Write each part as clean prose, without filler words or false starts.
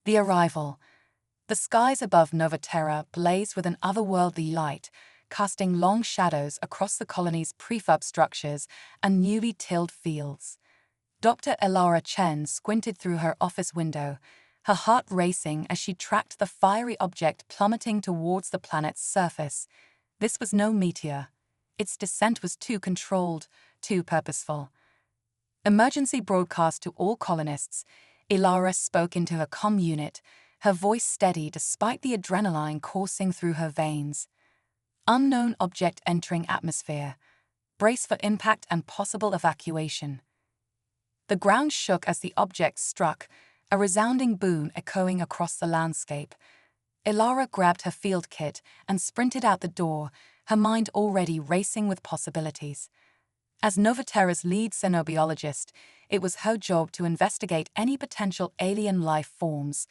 The arrival. The skies above Nova Terra blazed with an otherworldly light, casting long shadows across the colony's prefab structures and newly tilled fields. Dr. Elara Chen squinted through her office window, her heart racing as she tracked the fiery object plummeting towards the planet's surface. This was no meteor. Its descent was too controlled, too purposeful. Emergency broadcast to all colonists. Elara spoke into her comm unit, her voice steady despite the adrenaline coursing through her veins. Unknown object entering atmosphere. Brace for impact and possible evacuation. The ground shook as the object struck, a resounding boom echoing across the landscape. Elara grabbed her field kit and sprinted out the door, her mind already racing with possibilities. As Novaterra's lead xenobiologist, it was her job to investigate any potential alien life forms.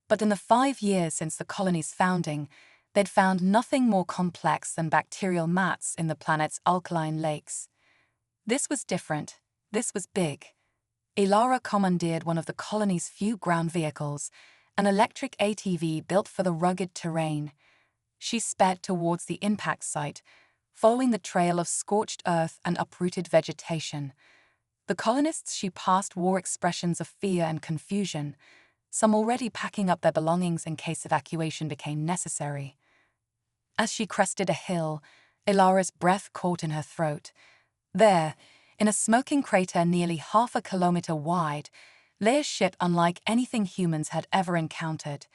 But in the 5 years since the colony's founding, they'd found nothing more complex than bacterial mats in the planet's alkaline lakes. This was different. This was big. Elara commandeered one of the colony's few ground vehicles, an electric ATV built for the rugged terrain. She sped towards the impact site, following the trail of scorched earth and uprooted vegetation. The colonists she passed wore expressions of fear and confusion, some already packing up their belongings in case evacuation became necessary. As she crested a hill, Elara's breath caught in her throat. There, in a smoking crater nearly half a kilometer wide, lay a ship unlike anything humans had ever encountered.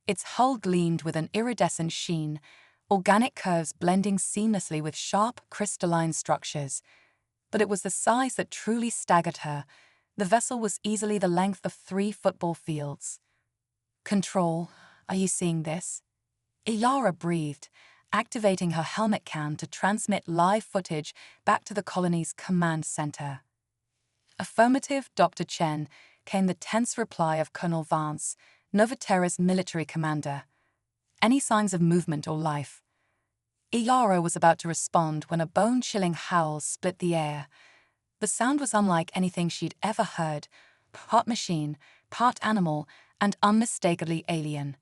Its hull gleamed with an iridescent sheen, organic curves blending seamlessly with sharp, crystalline structures. But it was the size that truly staggered her. The vessel was easily the length of 3 football fields. "Control, are you seeing this?" Elara breathed, activating her helmet cam to transmit live footage back to the colony's command center. "Affirmative, Dr. Chen," came the tense reply of Colonel Vance, Novaterra's military commander. "Any signs of movement or life?" Elara was about to respond when a bone-chilling howl split the air. The sound was unlike anything she'd ever heard, part machine, part animal, and unmistakably alien.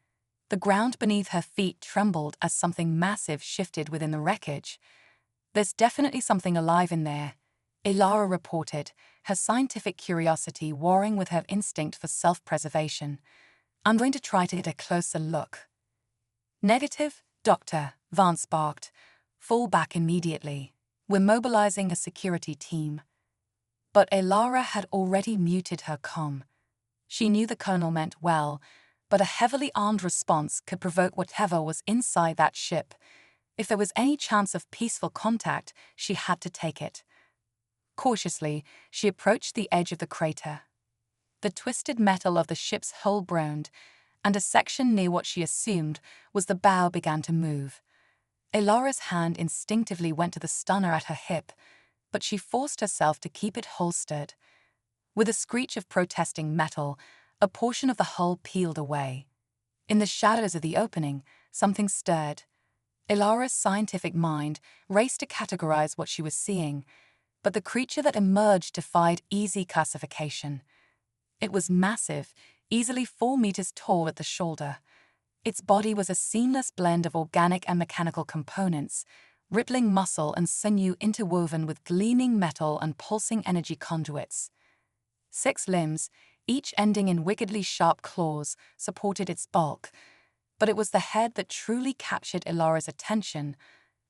The ground beneath her feet trembled as something massive shifted within the wreckage. "There's definitely something alive in there," Elara reported, her scientific curiosity warring with her instinct for self-preservation. "I'm going to try to get a closer look." "Negative, Doctor," Vance barked. "Fall back immediately. We're mobilizing a security team." But Elara had already muted her comm. She knew the colonel meant well, but a heavily armed response could provoke whatever was inside that ship. If there was any chance of peaceful contact, she had to take it. Cautiously, she approached the edge of the crater. The twisted metal of the ship's hull groaned, and a section near what she assumed was the bow began to move. Elara's hand instinctively went to the stunner at her hip, but she forced herself to keep it holstered. With a screech of protesting metal, a portion of the hull peeled away. In the shadows of the opening, something stirred. Elara's scientific mind raced to categorize what she was seeing, but the creature that emerged defied easy classification. It was massive, easily 4 meters tall at the shoulder. Its body was a seamless blend of organic and mechanical components, rippling muscle and sinew interwoven with gleaming metal and pulsing energy conduits. 6 limbs, each ending in wickedly sharp claws, supported its bulk, but it was the head that truly captured Elara's attention,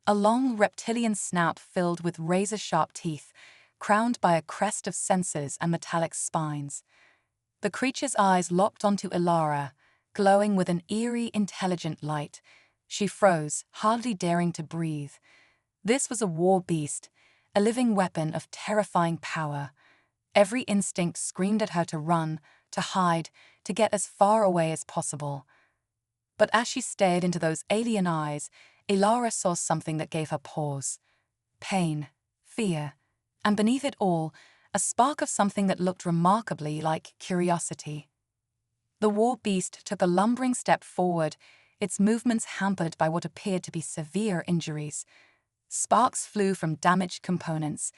a long reptilian snout filled with razor-sharp teeth, crowned by a crest of sensors and metallic spines. The creature's eyes locked onto Elara, glowing with an eerie, intelligent light. She froze, hardly daring to breathe. This was a war beast, a living weapon of terrifying power. Every instinct screamed at her to run, to hide, to get as far away as possible. But as she stared into those alien eyes, Elara saw something that gave her pause. Pain, fear, and beneath it all, a spark of something that looked remarkably like curiosity. The war beast took a lumbering step forward, its movements hampered by what appeared to be severe injuries. Sparks flew from damaged components,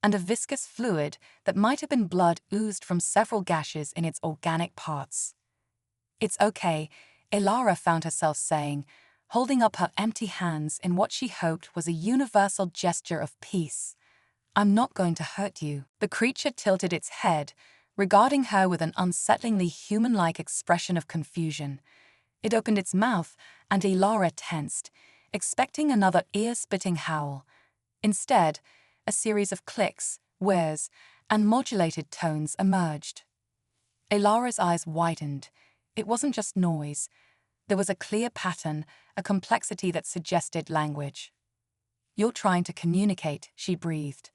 and a viscous fluid that might have been blood oozed from several gashes in its organic parts. It's okay, Elara found herself saying, holding up her empty hands in what she hoped was a universal gesture of peace. I'm not going to hurt you. The creature tilted its head, regarding her with an unsettlingly human-like expression of confusion. It opened its mouth, and Elara tensed, expecting another ear-splitting howl. Instead, a series of clicks, whirs, and modulated tones emerged. Elara's eyes widened. It wasn't just noise. There was a clear pattern, a complexity that suggested language. You're trying to communicate, she breathed.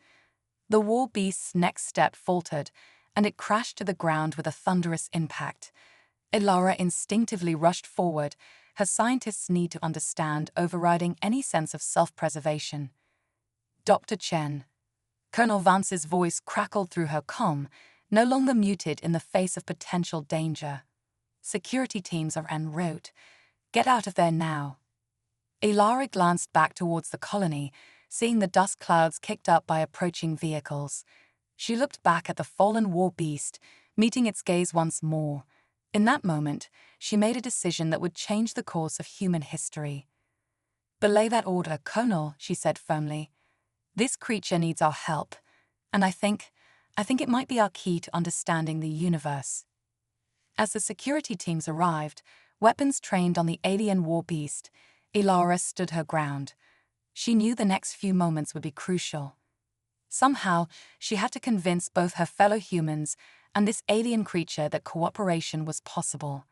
The war beast's next step faltered, and it crashed to the ground with a thunderous impact. Elara instinctively rushed forward, her scientist's need to understand overriding any sense of self-preservation. Dr. Chen. Colonel Vance's voice crackled through her comm, no longer muted in the face of potential danger. Security teams are en route. Get out of there now. Elara glanced back towards the colony, seeing the dust clouds kicked up by approaching vehicles. She looked back at the fallen war beast, meeting its gaze once more. In that moment, she made a decision that would change the course of human history. Belay that order, Colonel, she said firmly. This creature needs our help, and I think it might be our key to understanding the universe. As the security teams arrived, weapons trained on the alien war beast, Elara stood her ground. She knew the next few moments would be crucial. Somehow, she had to convince both her fellow humans and this alien creature that cooperation was possible.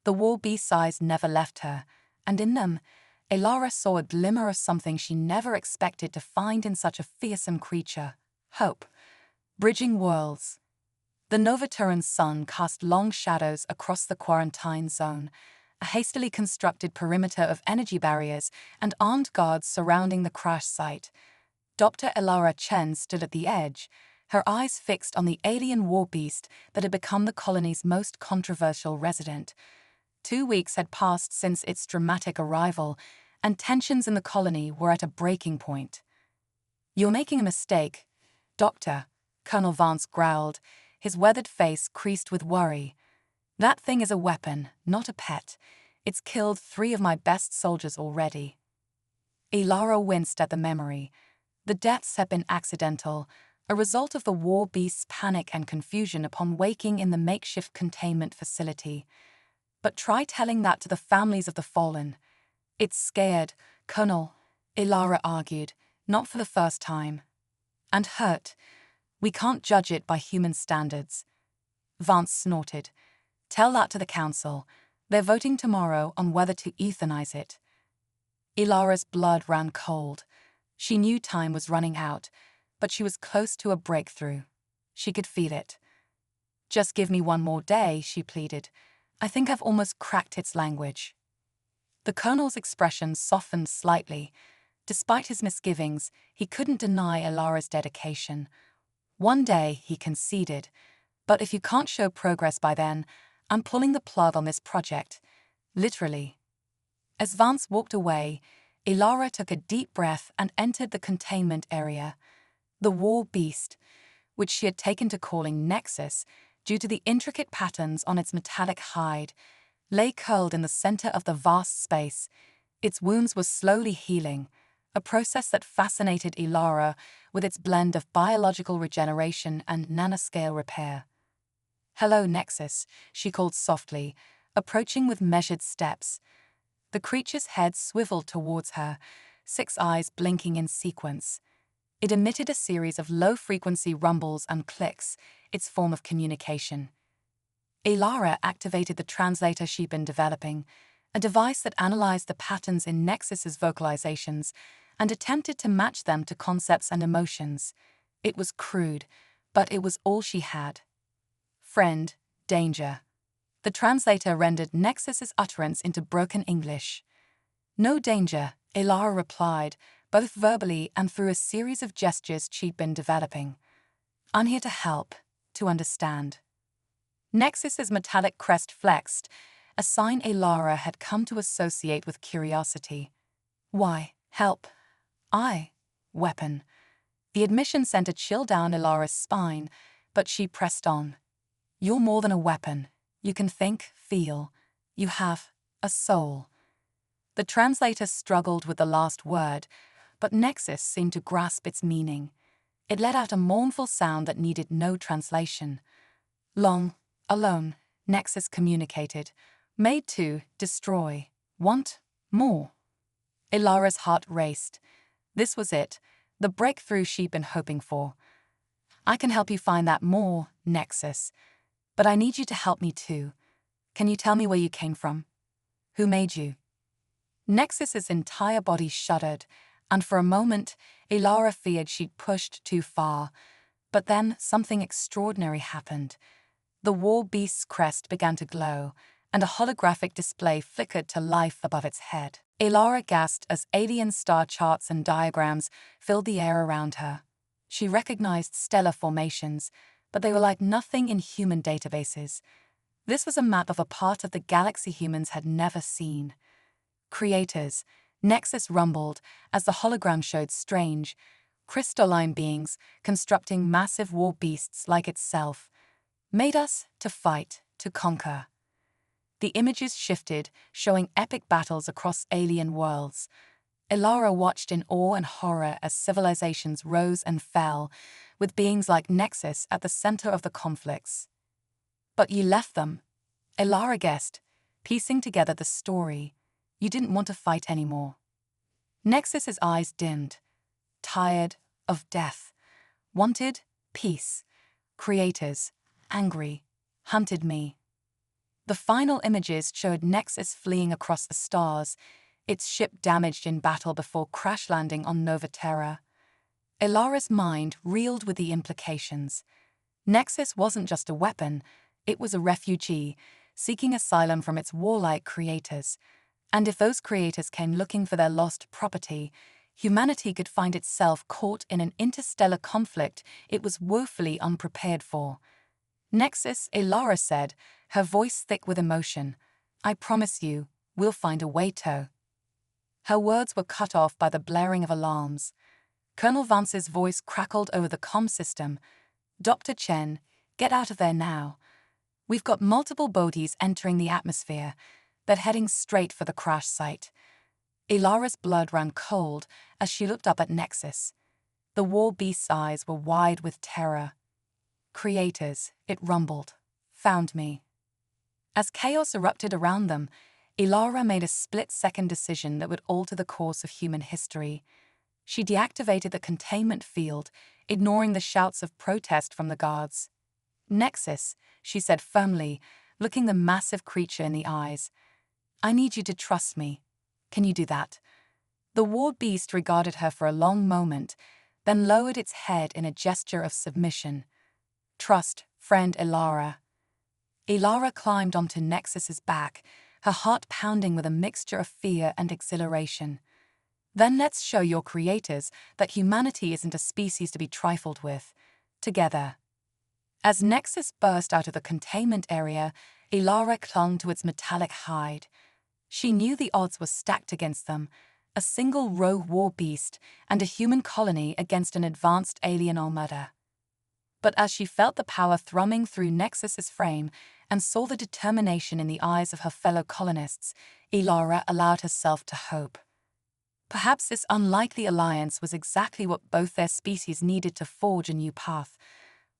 The war beast's eyes never left her, and in them, Elara saw a glimmer of something she never expected to find in such a fearsome creature: hope. Bridging worlds. The Novateran sun cast long shadows across the quarantine zone, a hastily constructed perimeter of energy barriers and armed guards surrounding the crash site. Dr. Elara Chen stood at the edge, her eyes fixed on the alien war beast that had become the colony's most controversial resident. 2 weeks had passed since its dramatic arrival, and tensions in the colony were at a breaking point. You're making a mistake, Doctor, Colonel Vance growled, his weathered face creased with worry. That thing is a weapon, not a pet. It's killed 3 of my best soldiers already. Elara winced at the memory. The deaths had been accidental, a result of the war beast's panic and confusion upon waking in the makeshift containment facility. But try telling that to the families of the fallen. It's scared, Colonel, Elara argued, not for the first time. And hurt. We can't judge it by human standards. Vance snorted. Tell that to the council. They're voting tomorrow on whether to euthanize it. Elara's blood ran cold. She knew time was running out, but she was close to a breakthrough. She could feel it. Just give me 1 more day, she pleaded. I think I've almost cracked its language. The colonel's expression softened slightly. Despite his misgivings, he couldn't deny Elara's dedication. 1 day, he conceded. But if you can't show progress by then, I'm pulling the plug on this project. Literally. As Vance walked away, Elara took a deep breath and entered the containment area. The war beast, which she had taken to calling Nexus due to the intricate patterns on its metallic hide, lay curled in the center of the vast space. Its wounds were slowly healing, a process that fascinated Elara with its blend of biological regeneration and nanoscale repair. Hello, Nexus, she called softly, approaching with measured steps. The creature's head swiveled towards her, 6 eyes blinking in sequence. It emitted a series of low-frequency rumbles and clicks, its form of communication. Elara activated the translator she'd been developing, a device that analyzed the patterns in Nexus's vocalizations and attempted to match them to concepts and emotions. It was crude, but it was all she had. Friend, danger. The translator rendered Nexus's utterance into broken English. No danger, Elara replied, both verbally and through a series of gestures she'd been developing. I'm here to help, to understand. Nexus's metallic crest flexed, a sign Elara had come to associate with curiosity. Why, help. Weapon. The admission sent a chill down Elara's spine, but she pressed on. You're more than a weapon. You can think, feel. You have a soul. The translator struggled with the last word, but Nexus seemed to grasp its meaning. It let out a mournful sound that needed no translation. Long, alone, Nexus communicated. Made to destroy. Want more. Ilara's heart raced. This was it, the breakthrough she'd been hoping for. I can help you find that more, Nexus. But I need you to help me too. Can you tell me where you came from? Who made you? Nexus's entire body shuddered, and for a moment, Ilara feared she'd pushed too far. But then something extraordinary happened. The war beast's crest began to glow, and a holographic display flickered to life above its head. Ilara gasped as alien star charts and diagrams filled the air around her. She recognized stellar formations, but they were like nothing in human databases. This was a map of a part of the galaxy humans had never seen. Creators, Nexus rumbled as the hologram showed strange, crystalline beings constructing massive war beasts like itself. Made us to fight, to conquer. The images shifted, showing epic battles across alien worlds. Ilara watched in awe and horror as civilizations rose and fell, with beings like Nexus at the center of the conflicts. But you left them, Ilara guessed, piecing together the story. You didn't want to fight anymore. Nexus's eyes dimmed. Tired of death. Wanted peace. Creators, angry, hunted me. The final images showed Nexus fleeing across the stars, its ship damaged in battle before crash landing on Nova Terra. Ilara's mind reeled with the implications. Nexus wasn't just a weapon, it was a refugee, seeking asylum from its warlike creators. And if those creators came looking for their lost property, humanity could find itself caught in an interstellar conflict it was woefully unprepared for. Nexus, Ilara said, her voice thick with emotion. I promise you, we'll find a way to. Her words were cut off by the blaring of alarms. Colonel Vance's voice crackled over the comm system. Dr. Chen, get out of there now. We've got multiple bodies entering the atmosphere. They're heading straight for the crash site. Ilara's blood ran cold as she looked up at Nexus. The war beast's eyes were wide with terror. Creators, it rumbled, found me. As chaos erupted around them, Ilara made a split-second decision that would alter the course of human history. She deactivated the containment field, ignoring the shouts of protest from the guards. Nexus, she said firmly, looking the massive creature in the eyes. I need you to trust me. Can you do that? The war beast regarded her for a long moment, then lowered its head in a gesture of submission. Trust, friend Ilara. Ilara climbed onto Nexus's back, her heart pounding with a mixture of fear and exhilaration. Then let's show your creators that humanity isn't a species to be trifled with. Together. As Nexus burst out of the containment area, Ilara clung to its metallic hide. She knew the odds were stacked against them, a single rogue war beast and a human colony against an advanced alien armada. But as she felt the power thrumming through Nexus's frame and saw the determination in the eyes of her fellow colonists, Ilara allowed herself to hope. Perhaps this unlikely alliance was exactly what both their species needed to forge a new path,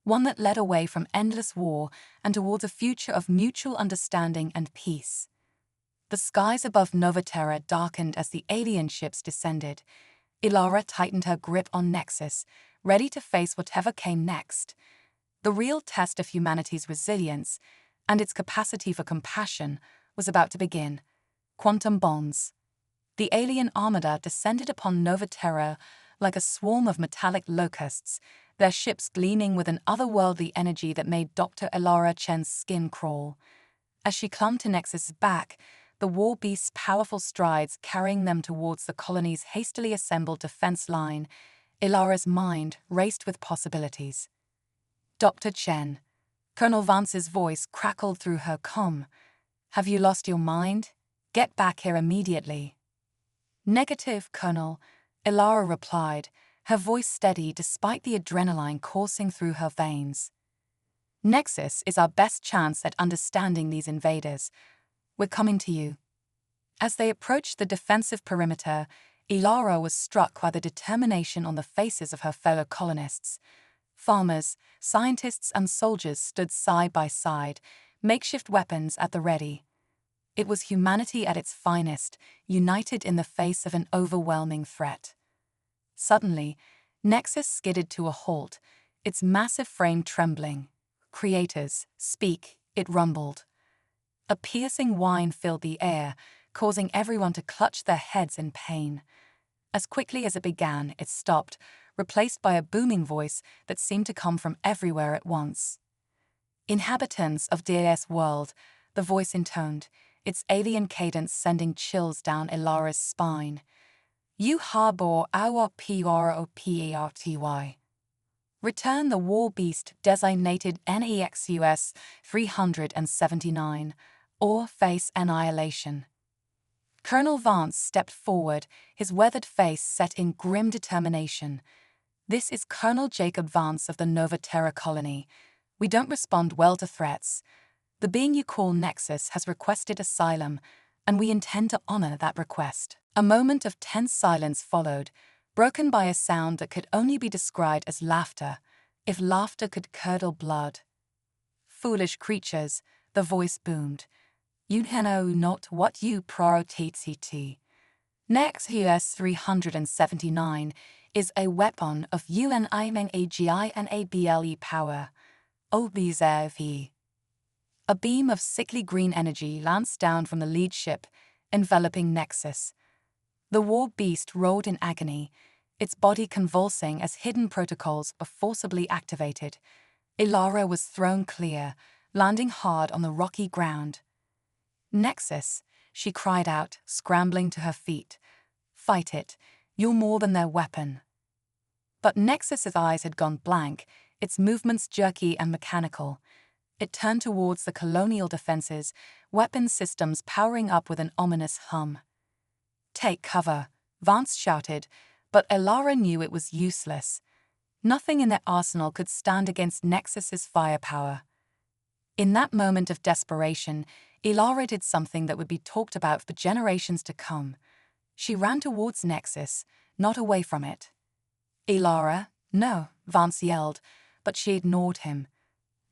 one that led away from endless war and towards a future of mutual understanding and peace. The skies above Nova Terra darkened as the alien ships descended. Ilara tightened her grip on Nexus, ready to face whatever came next. The real test of humanity's resilience and its capacity for compassion was about to begin. Quantum bonds. The alien armada descended upon Nova Terra like a swarm of metallic locusts, their ships gleaming with an otherworldly energy that made Dr. Ilara Chen's skin crawl. As she clung to Nexus's back, the war beast's powerful strides carrying them towards the colony's hastily assembled defense line, Ilara's mind raced with possibilities. Dr. Chen. Colonel Vance's voice crackled through her comm. Have you lost your mind? Get back here immediately. Negative, Colonel, Ilara replied, her voice steady despite the adrenaline coursing through her veins. Nexus is our best chance at understanding these invaders. We're coming to you. As they approached the defensive perimeter, Ilara was struck by the determination on the faces of her fellow colonists. Farmers, scientists, and soldiers stood side by side, makeshift weapons at the ready. It was humanity at its finest, united in the face of an overwhelming threat. Suddenly, Nexus skidded to a halt, its massive frame trembling. "Creators, speak," it rumbled. A piercing whine filled the air, causing everyone to clutch their heads in pain. As quickly as it began, it stopped, replaced by a booming voice that seemed to come from everywhere at once. "Inhabitants of DAS world," the voice intoned, its alien cadence sending chills down Ilara's spine. "You harbor our PROPARTY. Return the war beast designated NEXUS 379, or face annihilation." Colonel Vance stepped forward, his weathered face set in grim determination. "This is Colonel Jacob Vance of the Nova Terra colony. We don't respond well to threats. The being you call Nexus has requested asylum, and we intend to honor that request." A moment of tense silence followed, broken by a sound that could only be described as laughter, if laughter could curdle blood. "Foolish creatures," the voice boomed. "You know not what you prioritate. NEXUS 379 is a weapon of UNIMAGI and ABLE power. Observe. A beam of sickly green energy lanced down from the lead ship, enveloping Nexus. The war beast rolled in agony, its body convulsing as hidden protocols were forcibly activated. Ilara was thrown clear, landing hard on the rocky ground. "Nexus," she cried out, scrambling to her feet. "Fight it. You're more than their weapon." But Nexus's eyes had gone blank, its movements jerky and mechanical. It turned towards the colonial defenses, weapon systems powering up with an ominous hum. "Take cover," Vance shouted, but Ilara knew it was useless. Nothing in their arsenal could stand against Nexus's firepower. In that moment of desperation, Ilara did something that would be talked about for generations to come. She ran towards Nexus, not away from it. "Ilara, no," Vance yelled, but she ignored him.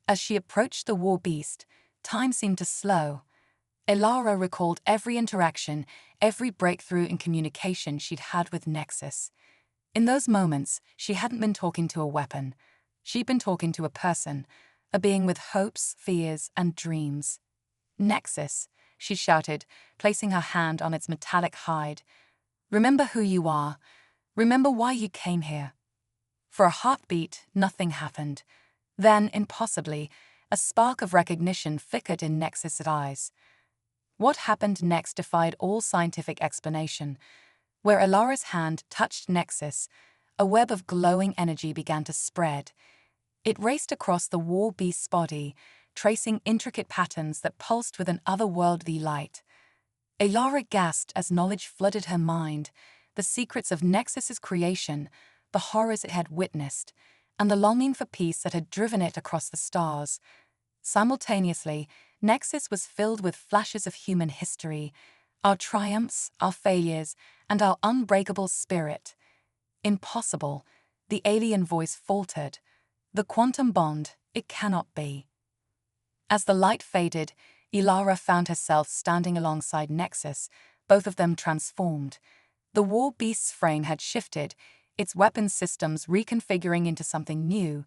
As she approached the war beast, time seemed to slow. Ilara recalled every interaction, every breakthrough in communication she'd had with Nexus. In those moments, she hadn't been talking to a weapon. She'd been talking to a person, a being with hopes, fears, and dreams. "Nexus," she shouted, placing her hand on its metallic hide. "Remember who you are. Remember why you came here." For a heartbeat, nothing happened. Then, impossibly, a spark of recognition flickered in Nexus's eyes. What happened next defied all scientific explanation. Where Ilara's hand touched Nexus, a web of glowing energy began to spread. It raced across the war beast's body, tracing intricate patterns that pulsed with an otherworldly light. Ilara gasped as knowledge flooded her mind, the secrets of Nexus's creation, the horrors it had witnessed, and the longing for peace that had driven it across the stars. Simultaneously, Nexus was filled with flashes of human history, our triumphs, our failures, and our unbreakable spirit. "Impossible," the alien voice faltered. "The quantum bond, it cannot be." As the light faded, Ilara found herself standing alongside Nexus, both of them transformed. The war beast's frame had shifted, its weapon systems reconfiguring into something new.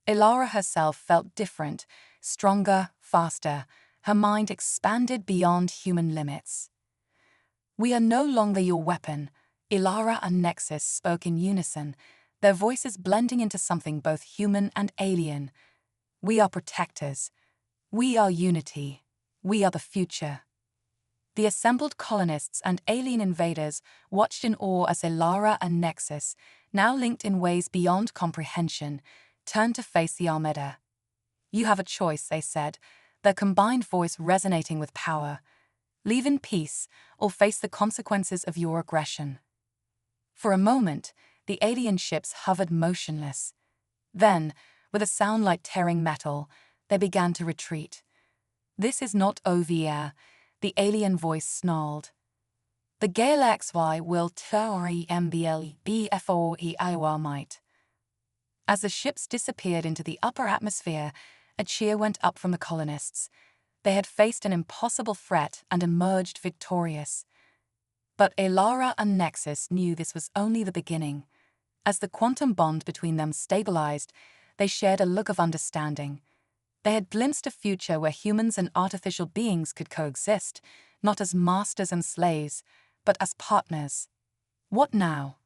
Ilara herself felt different, stronger, faster, her mind expanded beyond human limits. "We are no longer your weapon," Ilara and Nexus spoke in unison, their voices blending into something both human and alien. "We are protectors. We are unity. We are the future." The assembled colonists and alien invaders watched in awe as Ilara and Nexus, now linked in ways beyond comprehension, turned to face the Armada. "You have a choice," they said, their combined voice resonating with power. "Leave in peace, or face the consequences of your aggression." For a moment, the alien ships hovered motionless. Then, with a sound like tearing metal, they began to retreat. "This is not OVR," the alien voice snarled. "The Galaxy will Tauri MBL BFOE might." As the ships disappeared into the upper atmosphere, a cheer went up from the colonists. They had faced an impossible threat and emerged victorious. But Elara and Nexus knew this was only the beginning. As the quantum bond between them stabilized, they shared a look of understanding. They had glimpsed a future where humans and artificial beings could coexist, not as masters and slaves, but as partners. "What now?"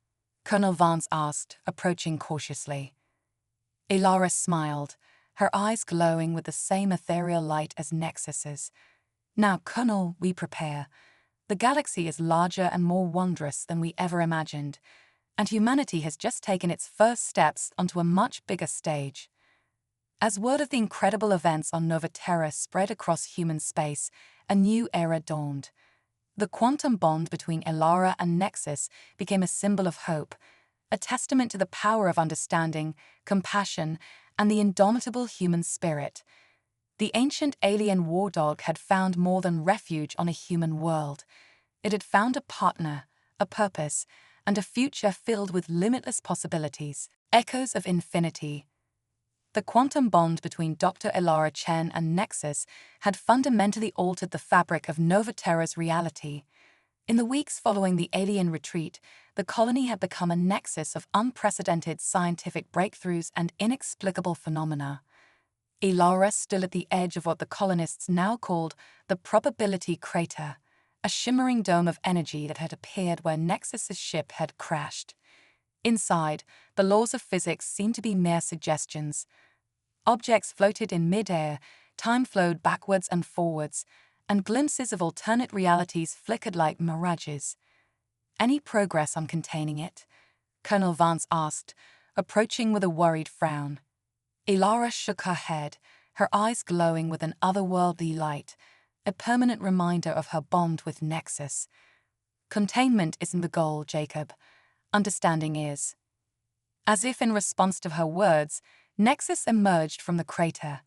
Colonel Vance asked, approaching cautiously. Elara smiled, her eyes glowing with the same ethereal light as Nexus's. "Now, Colonel, we prepare. The galaxy is larger and more wondrous than we ever imagined, and humanity has just taken its first steps onto a much bigger stage." As word of the incredible events on Novaterra spread across human space, a new era dawned. The quantum bond between Elara and Nexus became a symbol of hope, a testament to the power of understanding, compassion, and the indomitable human spirit. The ancient alien war dog had found more than refuge on a human world. It had found a partner, a purpose, and a future filled with limitless possibilities, echoes of infinity. The quantum bond between Dr. Elara Chen and Nexus had fundamentally altered the fabric of Novaterra's reality. In the weeks following the alien retreat, the colony had become a nexus of unprecedented scientific breakthroughs and inexplicable phenomena. Elara stood at the edge of what the colonists now called the probability crater, a shimmering dome of energy that had appeared where Nexus's ship had crashed. Inside, the laws of physics seemed to be mere suggestions. Objects floated in mid-air, time flowed backwards and forwards, and glimpses of alternate realities flickered like mirages. "Any progress on containing it?" Colonel Vance asked, approaching with a worried frown. Elara shook her head, her eyes glowing with an otherworldly light, a permanent reminder of her bond with Nexus. "Containment isn't the goal, Jacob. Understanding is." As if in response to her words, Nexus emerged from the crater.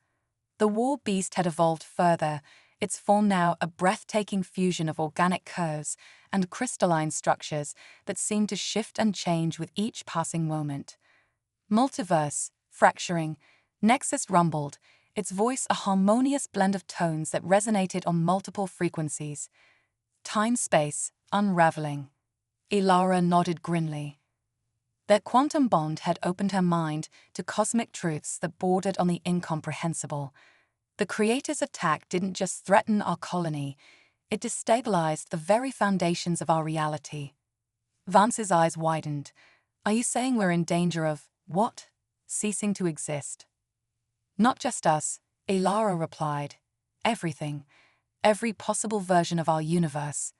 The war beast had evolved further, its form now a breathtaking fusion of organic curves and crystalline structures that seemed to shift and change with each passing moment. "Multiverse, fracturing," Nexus rumbled, its voice a harmonious blend of tones that resonated on multiple frequencies. "Time-space, unraveling." Elara nodded grimly. Their quantum bond had opened her mind to cosmic truths that bordered on the incomprehensible. The Creator's attack didn't just threaten our colony, it destabilized the very foundations of our reality. Vance's eyes widened. "Are you saying we're in danger of, what? Ceasing to exist?" "Not just us," Elara replied. "Everything. Every possible version of our universe."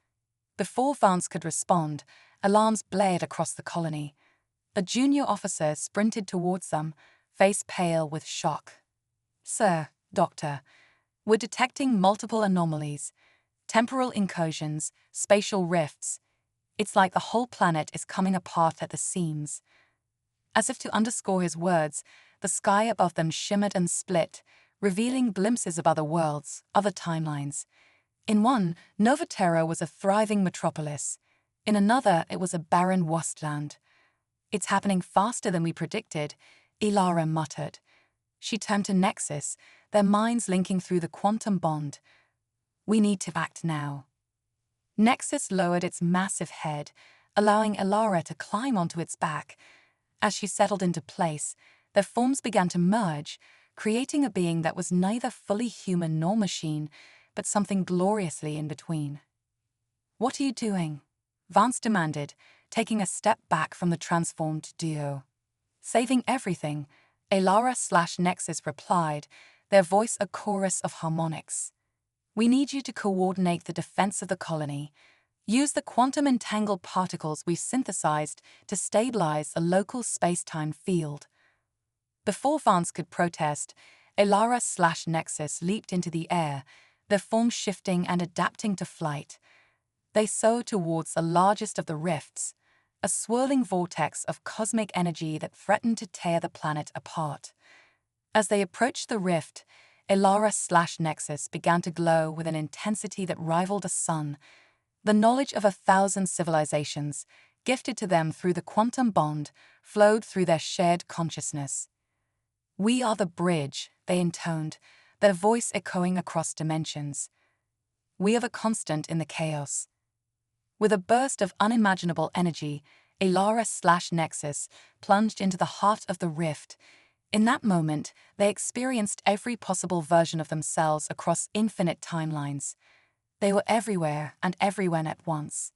Before Vance could respond, alarms blared across the colony. A junior officer sprinted towards them, face pale with shock. "Sir, Doctor, we're detecting multiple anomalies. Temporal incursions, spatial rifts. It's like the whole planet is coming apart at the seams." As if to underscore his words, the sky above them shimmered and split, revealing glimpses of other worlds, other timelines. In one, Novaterra was a thriving metropolis. In another, it was a barren wasteland. "It's happening faster than we predicted," Elara muttered. She turned to Nexus, their minds linking through the quantum bond. "We need to act now." Nexus lowered its massive head, allowing Elara to climb onto its back. As she settled into place, their forms began to merge, creating a being that was neither fully human nor machine, but something gloriously in between. "What are you doing?" Vance demanded, taking a step back from the transformed duo. "Saving everything," Elara/Nexus replied, their voice a chorus of harmonics. "We need you to coordinate the defense of the colony. Use the quantum-entangled particles we've synthesized to stabilize the local space-time field." Before Vance could protest, Elara/Nexus leaped into the air, their forms shifting and adapting to flight. They soared towards the largest of the rifts, a swirling vortex of cosmic energy that threatened to tear the planet apart. As they approached the rift, Elara/Nexus began to glow with an intensity that rivaled a sun. The knowledge of 1,000 civilizations, gifted to them through the quantum bond, flowed through their shared consciousness. "We are the bridge," they intoned, their voice echoing across dimensions. "We are the constant in the chaos." With a burst of unimaginable energy, Elara/Nexus plunged into the heart of the rift. In that moment, they experienced every possible version of themselves across infinite timelines. They were everywhere and everywhere at once.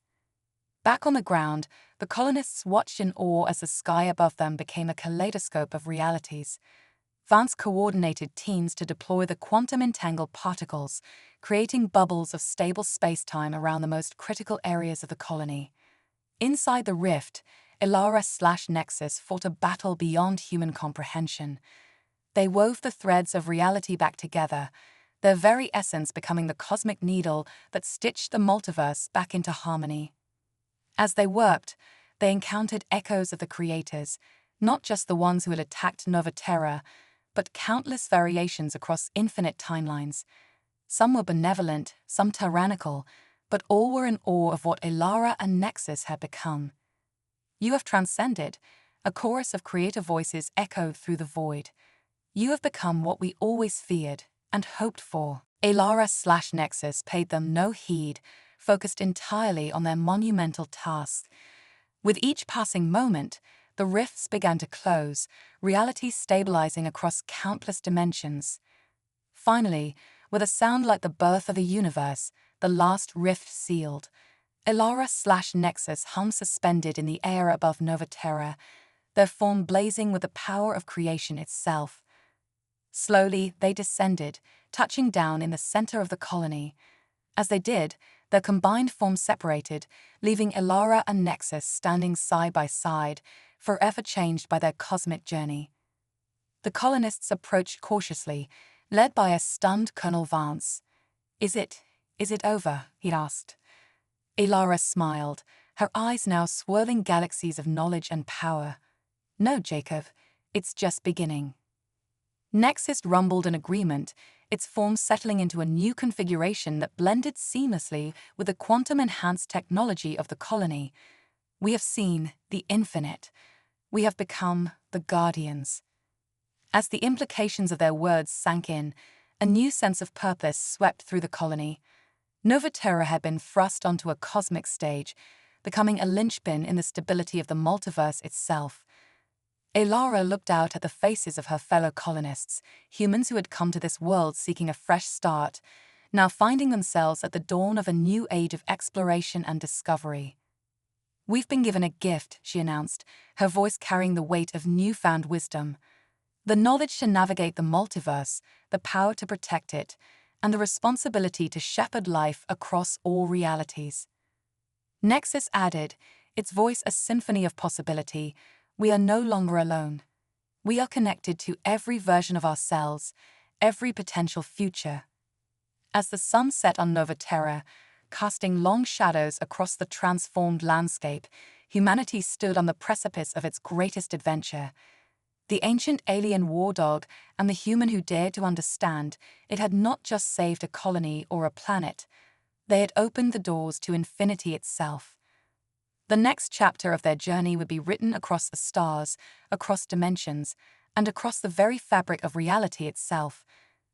Back on the ground, the colonists watched in awe as the sky above them became a kaleidoscope of realities. Vance coordinated teams to deploy the quantum-entangled particles, creating bubbles of stable space-time around the most critical areas of the colony. Inside the rift, Elara/Nexus fought a battle beyond human comprehension. They wove the threads of reality back together, their very essence becoming the cosmic needle that stitched the multiverse back into harmony. As they worked, they encountered echoes of the creators, not just the ones who had attacked Nova Terra, but countless variations across infinite timelines. Some were benevolent, some tyrannical, but all were in awe of what Elara and Nexus had become. "You have transcended," a chorus of creative voices echoed through the void. "You have become what we always feared and hoped for." Elara/Nexus paid them no heed, focused entirely on their monumental task. With each passing moment, the rifts began to close, reality stabilizing across countless dimensions. Finally, with a sound like the birth of the universe, the last rift sealed. Elara/Nexus hung suspended in the air above Nova Terra, their form blazing with the power of creation itself. Slowly, they descended, touching down in the center of the colony. As they did, their combined forms separated, leaving Elara and Nexus standing side by side, forever changed by their cosmic journey. The colonists approached cautiously, led by a stunned Colonel Vance. Is it over?" he asked. Elara smiled, her eyes now swirling galaxies of knowledge and power. "No, Jacob, it's just beginning." Nexus rumbled in agreement, its form settling into a new configuration that blended seamlessly with the quantum-enhanced technology of the colony. "We have seen the infinite. We have become the guardians." As the implications of their words sank in, a new sense of purpose swept through the colony. Nova Terra had been thrust onto a cosmic stage, becoming a linchpin in the stability of the multiverse itself. Elara looked out at the faces of her fellow colonists, humans who had come to this world seeking a fresh start, now finding themselves at the dawn of a new age of exploration and discovery. "We've been given a gift," she announced, her voice carrying the weight of newfound wisdom. "The knowledge to navigate the multiverse, the power to protect it, and the responsibility to shepherd life across all realities." Nexus added, its voice a symphony of possibility, "We are no longer alone. We are connected to every version of ourselves, every potential future." As the sun set on Nova Terra, casting long shadows across the transformed landscape, humanity stood on the precipice of its greatest adventure. The ancient alien war dog and the human who dared to understand, it had not just saved a colony or a planet, they had opened the doors to infinity itself. The next chapter of their journey would be written across the stars, across dimensions, and across the very fabric of reality itself.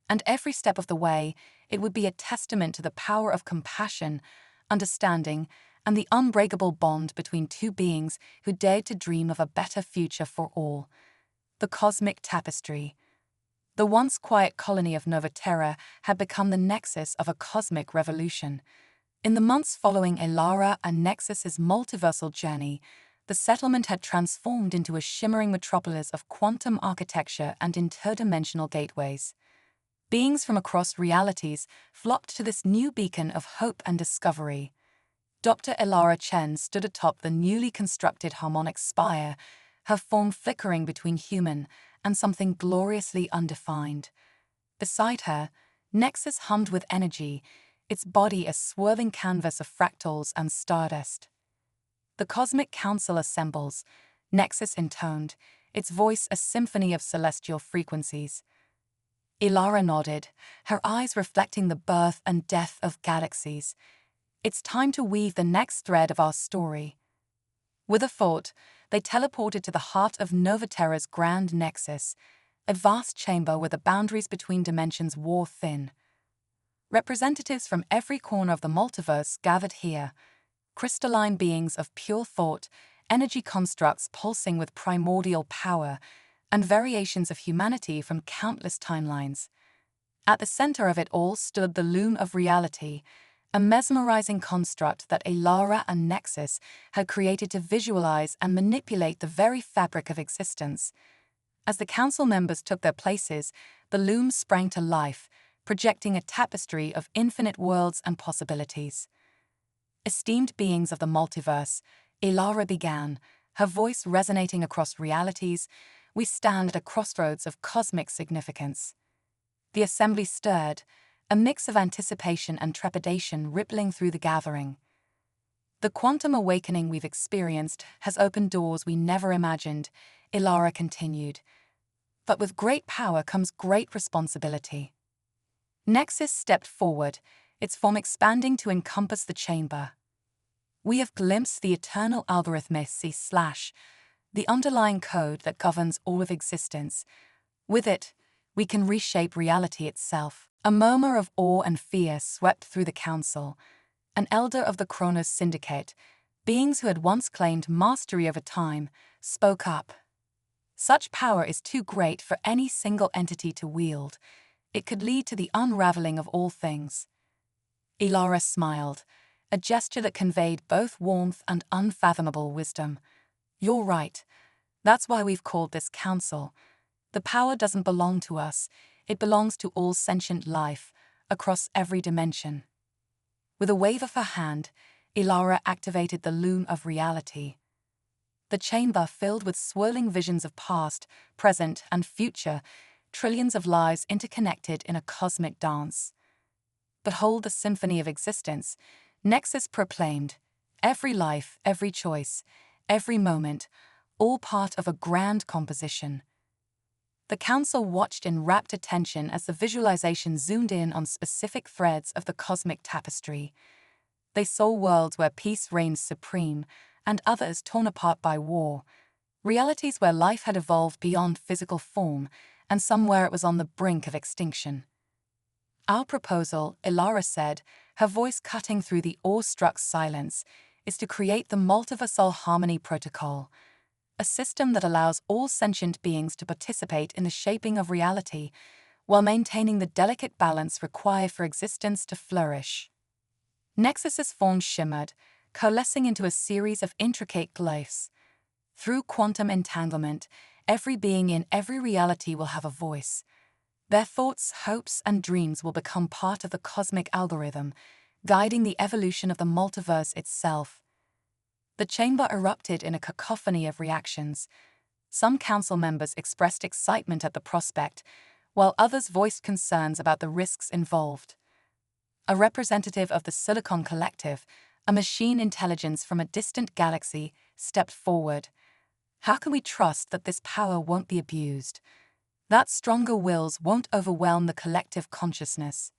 And every step of the way, it would be a testament to the power of compassion, understanding, and the unbreakable bond between two beings who dared to dream of a better future for all. The cosmic tapestry. The once quiet colony of Nova Terra had become the nexus of a cosmic revolution. In the months following Elara and Nexus's multiversal journey, the settlement had transformed into a shimmering metropolis of quantum architecture and interdimensional gateways. Beings from across realities flocked to this new beacon of hope and discovery. Dr. Elara Chen stood atop the newly constructed harmonic spire, her form flickering between human and something gloriously undefined. Beside her, Nexus hummed with energy, its body a swirling canvas of fractals and stardust. The Cosmic Council assembles, Nexus intoned, its voice a symphony of celestial frequencies. Ilara nodded, her eyes reflecting the birth and death of galaxies. It's time to weave the next thread of our story. With a thought, they teleported to the heart of Novaterra's grand nexus, a vast chamber where the boundaries between dimensions wore thin. Representatives from every corner of the multiverse gathered here, crystalline beings of pure thought, energy constructs pulsing with primordial power, and variations of humanity from countless timelines. At the center of it all stood the loom of reality, a mesmerizing construct that Ilara and Nexus had created to visualize and manipulate the very fabric of existence. As the council members took their places, the loom sprang to life, projecting a tapestry of infinite worlds and possibilities. Esteemed beings of the multiverse, Ilara began, her voice resonating across realities. We stand at a crossroads of cosmic significance. The assembly stirred, a mix of anticipation and trepidation rippling through the gathering. The quantum awakening we've experienced has opened doors we never imagined, Ilara continued. But with great power comes great responsibility. Nexus stepped forward, its form expanding to encompass the chamber. We have glimpsed the eternal algorithmicity / the underlying code that governs all of existence. With it, we can reshape reality itself. A murmur of awe and fear swept through the council. An elder of the Kronos Syndicate, beings who had once claimed mastery over time, spoke up. Such power is too great for any single entity to wield. It could lead to the unraveling of all things. Ilara smiled, a gesture that conveyed both warmth and unfathomable wisdom. You're right. That's why we've called this council. The power doesn't belong to us. It belongs to all sentient life, across every dimension. With a wave of her hand, Ilara activated the loom of reality. The chamber filled with swirling visions of past, present, and future, trillions of lives interconnected in a cosmic dance. Behold the symphony of existence, Nexus proclaimed. Every life, every choice, every moment, all part of a grand composition. The council watched in rapt attention as the visualization zoomed in on specific threads of the cosmic tapestry. They saw worlds where peace reigns supreme, and others torn apart by war, realities where life had evolved beyond physical form, and some where it was on the brink of extinction. Our proposal, Ilara said, her voice cutting through the awe-struck silence, is to create the Multiversal Harmony Protocol, a system that allows all sentient beings to participate in the shaping of reality while maintaining the delicate balance required for existence to flourish. Nexus's form shimmered, coalescing into a series of intricate glyphs. Through quantum entanglement, every being in every reality will have a voice. Their thoughts, hopes, and dreams will become part of the cosmic algorithm, guiding the evolution of the multiverse itself. The chamber erupted in a cacophony of reactions. Some council members expressed excitement at the prospect, while others voiced concerns about the risks involved. A representative of the Silicon Collective, a machine intelligence from a distant galaxy, stepped forward. How can we trust that this power won't be abused? That stronger wills won't overwhelm the collective consciousness?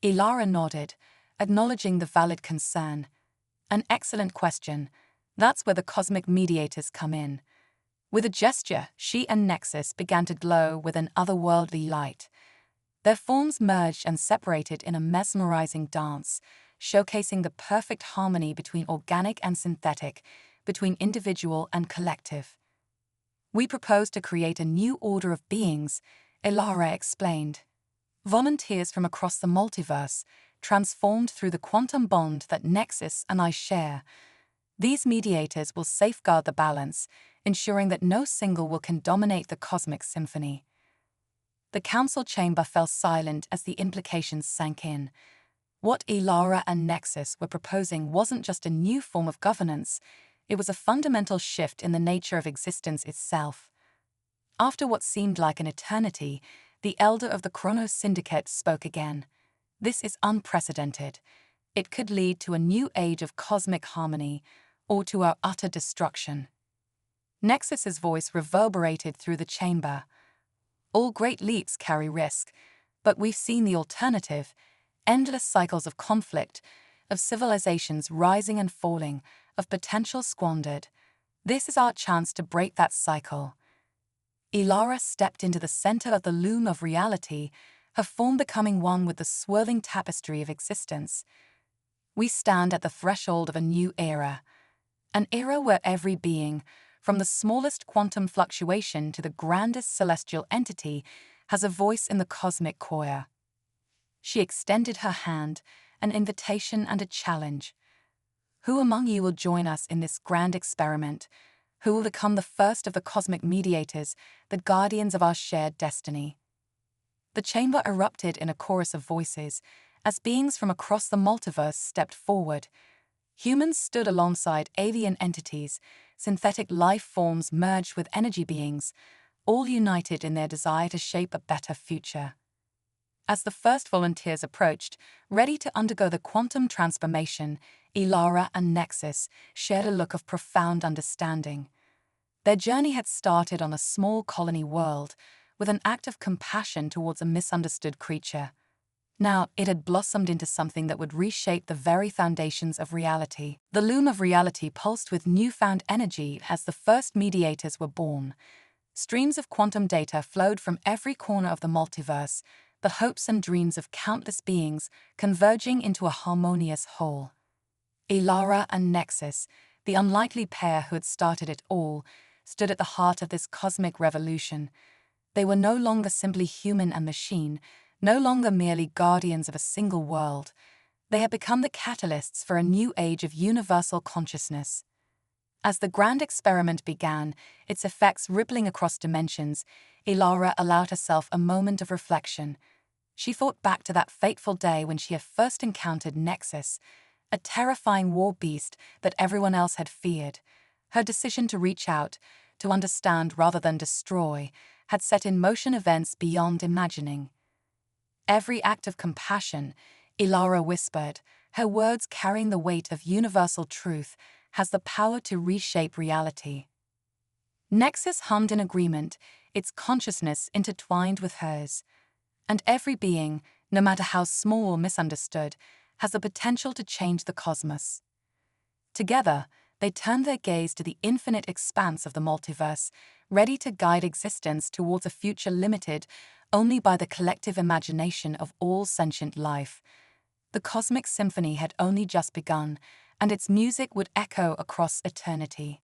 Ilara nodded, acknowledging the valid concern. An excellent question. That's where the cosmic mediators come in. With a gesture, she and Nexus began to glow with an otherworldly light. Their forms merged and separated in a mesmerizing dance, showcasing the perfect harmony between organic and synthetic, between individual and collective. We propose to create a new order of beings, Ilara explained. Volunteers from across the multiverse, transformed through the quantum bond that Nexus and I share. These mediators will safeguard the balance, ensuring that no single will can dominate the cosmic symphony. The council chamber fell silent as the implications sank in. What Ilara and Nexus were proposing wasn't just a new form of governance, it was a fundamental shift in the nature of existence itself. After what seemed like an eternity, the elder of the Kronos Syndicate spoke again. This is unprecedented. It could lead to a new age of cosmic harmony, or to our utter destruction. Nexus's voice reverberated through the chamber. All great leaps carry risk, but we've seen the alternative: endless cycles of conflict, of civilizations rising and falling, of potential squandered. This is our chance to break that cycle. Ilara stepped into the center of the loom of reality, her form becoming one with the swirling tapestry of existence. We stand at the threshold of a new era, an era where every being, from the smallest quantum fluctuation to the grandest celestial entity, has a voice in the cosmic choir. She extended her hand, an invitation and a challenge. Who among you will join us in this grand experiment? Who will become the first of the cosmic mediators, the guardians of our shared destiny? The chamber erupted in a chorus of voices, as beings from across the multiverse stepped forward. Humans stood alongside alien entities, synthetic life forms merged with energy beings, all united in their desire to shape a better future. As the first volunteers approached, ready to undergo the quantum transformation, Ilara and Nexus shared a look of profound understanding. Their journey had started on a small colony world, with an act of compassion towards a misunderstood creature. Now it had blossomed into something that would reshape the very foundations of reality. The loom of reality pulsed with newfound energy as the first mediators were born. Streams of quantum data flowed from every corner of the multiverse, the hopes and dreams of countless beings converging into a harmonious whole. Ilara and Nexus, the unlikely pair who had started it all, stood at the heart of this cosmic revolution. They were no longer simply human and machine, no longer merely guardians of a single world. They had become the catalysts for a new age of universal consciousness. As the grand experiment began, its effects rippling across dimensions, Ilara allowed herself a moment of reflection. She thought back to that fateful day when she had first encountered Nexus, a terrifying war beast that everyone else had feared. Her decision to reach out, to understand rather than destroy, had set in motion events beyond imagining. Every act of compassion, Ilara whispered, her words carrying the weight of universal truth, has the power to reshape reality. Nexus hummed in agreement, its consciousness intertwined with hers. And every being, no matter how small or misunderstood, has the potential to change the cosmos. Together, they turned their gaze to the infinite expanse of the multiverse, ready to guide existence towards a future limited only by the collective imagination of all sentient life. The cosmic symphony had only just begun, and its music would echo across eternity.